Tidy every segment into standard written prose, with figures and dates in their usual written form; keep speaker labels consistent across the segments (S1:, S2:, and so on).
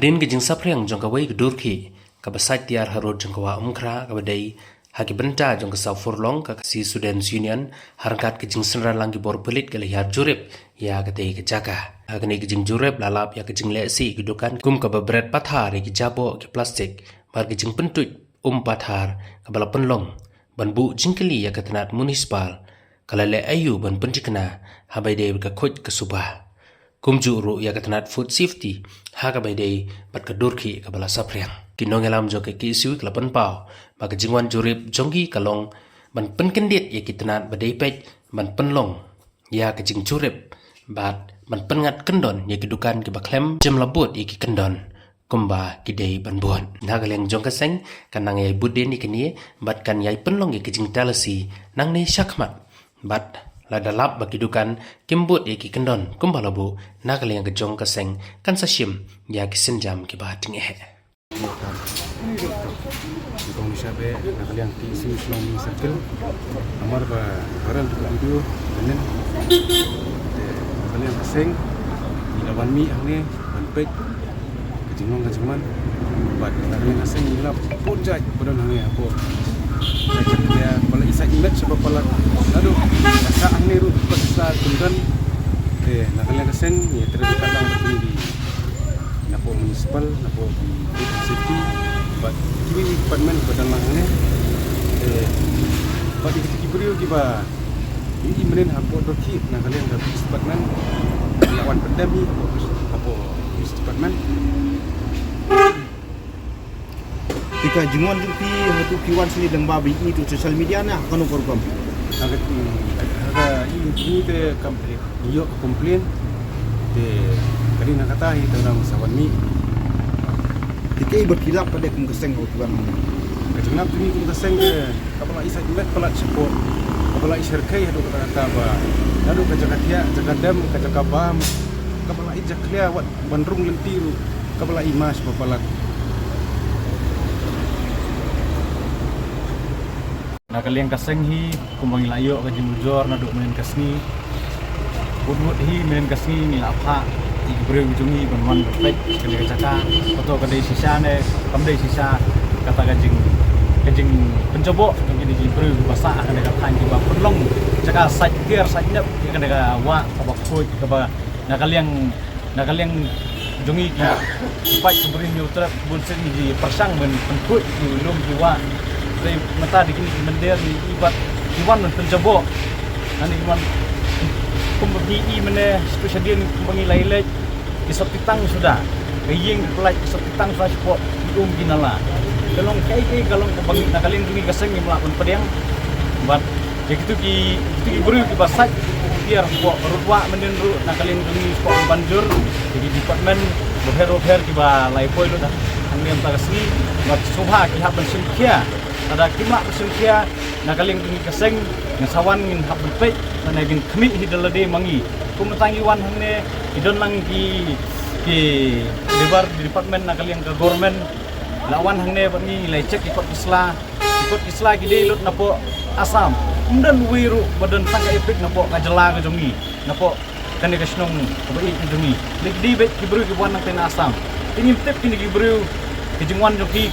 S1: Hadin gejing sapriang jong kawai gedurki kabasat tiar harod jong kawa umkra kabadai haki benta jong kasau furlong kakasi Students Union harangkat gejing senra langgi bor pelit galihar jurip ya katei kejaka hagani gejing jurip lalap ya gejing lesi gedukan kum kababret pathar ki jabo ki plastik bar gejing pentut pathar kabala penlong banbu jingkeli ya katanat municipal kalale ayu ban pentikna habai de ka khoj ka subah kumju ru ya katanat food safety ha ka bai dei pat ka durki ka bala sapriang kinong elam jo ke kisu klapan pau ba ka jingwan jurip jonggi kalong ban penkendit ya kitanat badai pej ban penlong ya ka jing jurip bat ban pengat kendon ya kidukan ki baklem jem labut ya ki kendon kumba ki dei ban buan na galeng jong ka seng kanang yai budin ikini bat kan yai penlong ya ki jing talasi nang nei syakmat bat ladalap bagidukan kimbut iki kendon kumbalabu nakali yang kejong keseng kan sasyim ya kisenjam ki bahating ehe
S2: Kong sabe nakali yang ti sim slom circle amar ba baral video benen nakali yang keseng ilawan mi angne banpek kejingong kajuman bat nakali yang keseng ilap pojaj podon angne apo dia pala isa image sebab pala aduh rasa aneh ru pasal tunggan nakalian keseng ya terdekat lang di napo municipal napo di city but kini department badan langane but di kibrio kiba ini menen hapo doki nakalian da department lawan pandemi hapo department
S3: Tika jungon jupi hatu kiwan sini deng babi itu social media na kanu program.
S2: Aga ini te kampe iyo komplain te kali nak kata itu orang sawan mi.
S3: Tika berkilap pada kum keseng kiwan.
S2: Kejengap tu ni kum keseng ke kapala isa imet pelat support. Kapala isher kai hadu kata ba. Hadu kajakatia jakadam kajakabam. Kapala ijaklia wat bandrung lentiru. Kapala imas papalat. Nakaliang kaseng hi kumbang layo ka jimujor na duk menen kasni udmut hi menen kasni ni lapha ibre ujungi banwan perfect kali kacaka foto kadai sisa ne kamdai sisa kata kajing pencobo kini ibre basa akan dekat hanji ba perlong caka site tier site nep akan dekat wa kabak khoj kaba nakaliang jungi ki fight sebrin nyutrap bunsen di persang men penkhoj di lum jiwa dari mata di kini mendir di ibat iwan dan pencobo nanti iwan kumbagi mene spesial dia kumbangi lailek kisop pitang sudah kayeng pelaj kisop pitang sudah sport ginala kalong kai kalong kumbangi nakalin kini kaseng ni melakukan pediang bat ya gitu ki buru ki basat biar sport rutwa menen ru nakalin kini sport banjur jadi department berher ki ba laipoi lu dah angem tagasni bat subha ki haban simkia ada kimak bersumpah nakaling kini keseng ngasawan ngin hab berpek dan agin kami hidalade mangi kumatangi wan hangne idon lang ki lebar di department nakaling ke government lawan hangne bangi lecek ikut isla gide lut napo asam undan wiru badan tangka epik napo kajela kajongi napo kane kasnong kabai kajongi di bet kibru kibuan nang tena asam tingin tip kini kibru kejengwan joki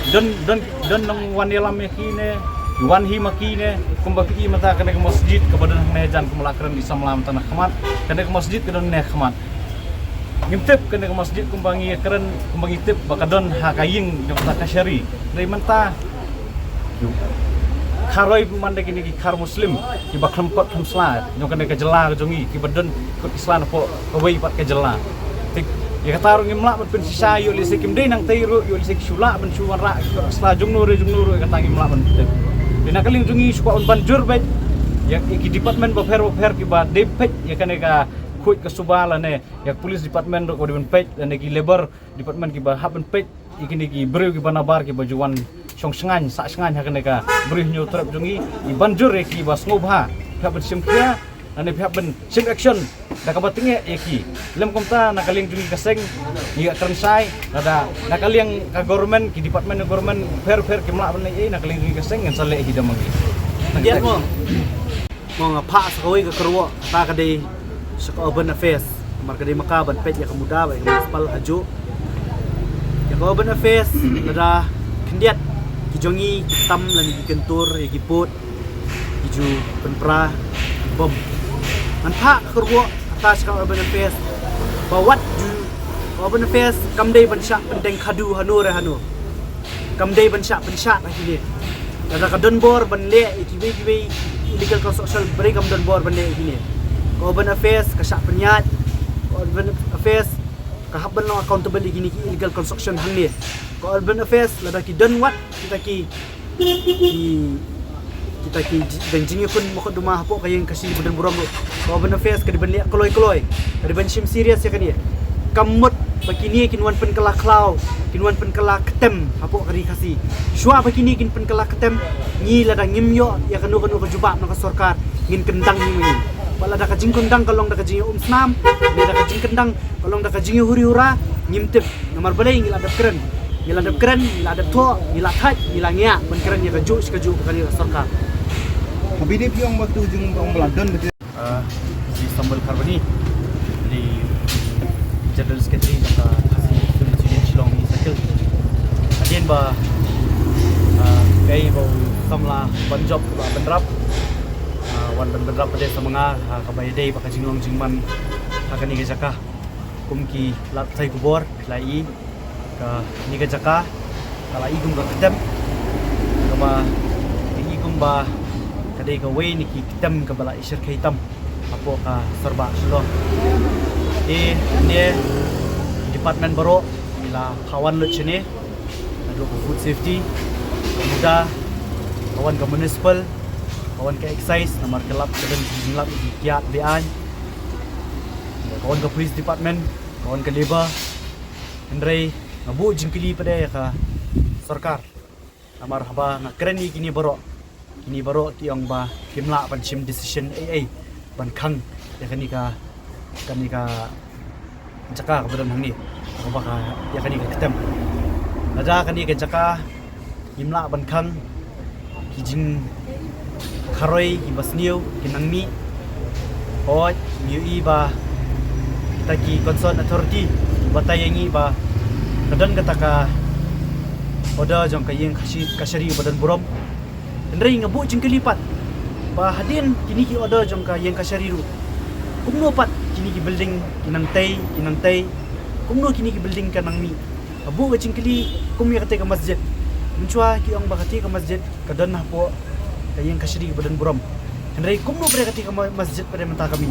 S2: dan nang wanela mekine wan hi makine kumbaki mata kena ke masjid kepada nejan kemelakran di samlam tanah khamat kena ke masjid kedon ne khamat ngintip kena ke masjid kumbangi keren kumbangi tip bakadon hakaying jota kasyari dari menta kharoi mande kini ki khar muslim ki bakram kot khamsla jong kena ke jela jongi ki badan kot islam po kawai pat ke jela ya kata orang imlak ben sisa yo lise kimdei nang teiru yo lise sula ben suara sela jungnuru kata imlak ben dina kaling jungi suka on banjur bet ya iki department bofer ki ba depet ya kaneka khoj ke subala ne ya polis department ko ben pet dan iki labor department ki ba haben pet ikini ki breu ki banabar ki bajuan song sengan sak sengan kaneka breu nyu trap jungi i banjur ki ba ngobha ka ben simkia dan pihak ben sim action dah kabatinge eki lem komta nakaling jungi kaseng iya kerensai ada nakaling ka government ki department government fair ki mlak ben nakaling jungi kaseng ngan sale hidam mangi
S3: Dia mo ngapa sekoi ke kerwo ta kadai sek urban affairs mar kadai maka ban pet ya kemuda ba municipal haju
S4: Urban Affairs lada kendiat kijongi tam lan kentur giput kiju penpra bom manfa kerwo atas ka Urban Affairs bawat ju Urban Affairs kamdei bansha pendeng khadu hanu kamdei bansha akhirnya lada ka donbor banle ikiwe illegal construction break kam donbor banle ini Urban Affairs ka syak penyat Urban Affairs kahaban no accountable gini ki illegal construction hang ni Urban Affairs lada ki don wat kita ki benjing kun mo duma hapo kayeng kasi budan buram Urban Affairs ka diban liak kloy ka diban sim serious ya kan dia kamut bakini kinwan pen kala klau kinwan pen kala ketem hapo kari kasi shua bakini kin pen kala ketem ni lada ngimyo ya kanu ka jubab no ka sarkar ngin kendang ni bala da kajing kendang kalong da kajing snam ni da kajing kendang kalong da kajing huri-hura ngimtip nomor balai ngil adap keren ngil adap tho ngil athaj ngil ngia ben keren ya kaju kali sarkar
S3: habini piong waktu jung bang meladon betul
S2: di sambal karboni di general secretary kata kasih student Shillong ni cycle adien ba kai bau samla banjob ba benrap wan benrap pada semanga kabai dei ba kajinglong jingman akan ni jaka kumki lat sai kubor lai ka ni jaka kala igum ka kedem ka ba igum ba kadai ka wei ni ki kedem ka bala isir ka hitam apo ka serba selo ni department baru ila kawan lut sini ada food safety muda kawan ke municipal kawan ke excise nomor kelap dan jinglap di kiat bean kawan ke police department kawan ke labor Andre ngabu jingkili pada ka sarkar amar haba ngakren ni kini baru tiang ba kimla panchim decision AA ban khang ya kani ka jaka kebetulan hang ni apa ka ya kani ka ketem lada kani ka jaka imla ban khang kijing kharoi ki basniu kinangmi oi miu ba kita ki concern authority batayangi ba kadan kata ka oda jong kayeng kasari badan burom ndrei ngabu jingkelipat ba hadin kini ki oda jong kayeng kasari ru kumno pat kini ki building kinang tay kumno kini ki building kanangmi abu ka jingkeli kumya kate ka masjid menchua ki ong bakati ka masjid kadan hapo kayeng kasari badan burom ndrei kumno pre kati ka masjid pada menta kami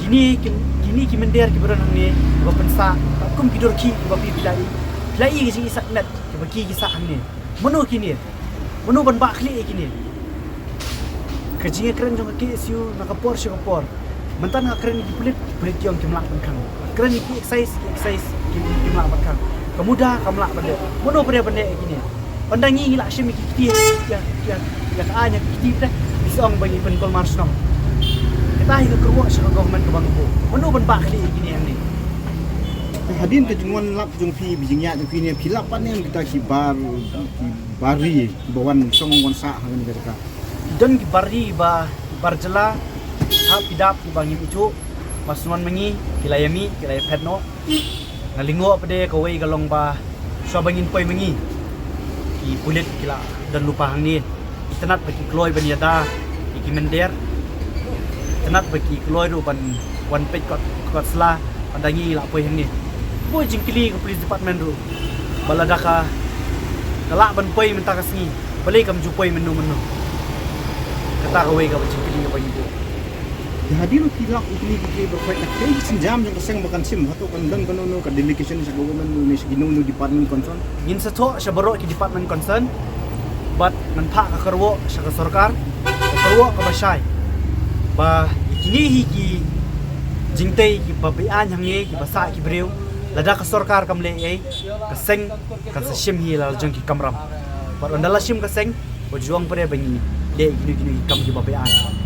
S2: kini ki mender ki badan ni ba pensa kum ki dor ki ba pi pilai ki sing isak net ki ba ki sa hang ni mono kini mono ban ba khli kini kajing keren jong ki siu nakapor syakapor mentan keren ki pelit yang kimlak bangkang keren ki exercise kimlak bangkang kemudah kamlak benda mono benda kini pandangi ngilak syem ki kiti ya kaanya kiti dah bisong bagi penkol marsno kita hi kerwa syaka government ke bangku mono ban ba khli kini yang ni
S3: hadin ke jungwan lap jung pi bijingnya jung pi ni pilapan yang kita kibar bari bawan songong sa hangan ka
S4: dan ki bari ba barjela hap pidap ki bangi itu masuan mengi kilayami kilay petno ngalingo pade ka wei galong ba so bangin poi mengi ki pulit kila dan lupa hang ni tenat bagi kloy ban yada iki mender tenat bagi kloy ru ban wan pet kot sla pandangi la poi hang ni bo jingkili ke police department ru baladaka kala ban poi menta kasni balik kam jupoi menu kata ka wei ka jingkili ka bagi
S3: hadir pilak ukni ki berfait nak kai sinjam jang keseng makan sim atau kan dan kanono ka delegation sa government ni ginung no department concern
S4: ngin sa to sa baro ki department concern but man pha ka karwo sa ka sarkar karwo ka basay ba ikini ki jingtay ki babian hang ye ki basa ki brew lada ka sarkar kamle ai kaseng kan sa sim hi la jang ki kamram but ondala sim kaseng bojuang pare bangi le gini kam ki babian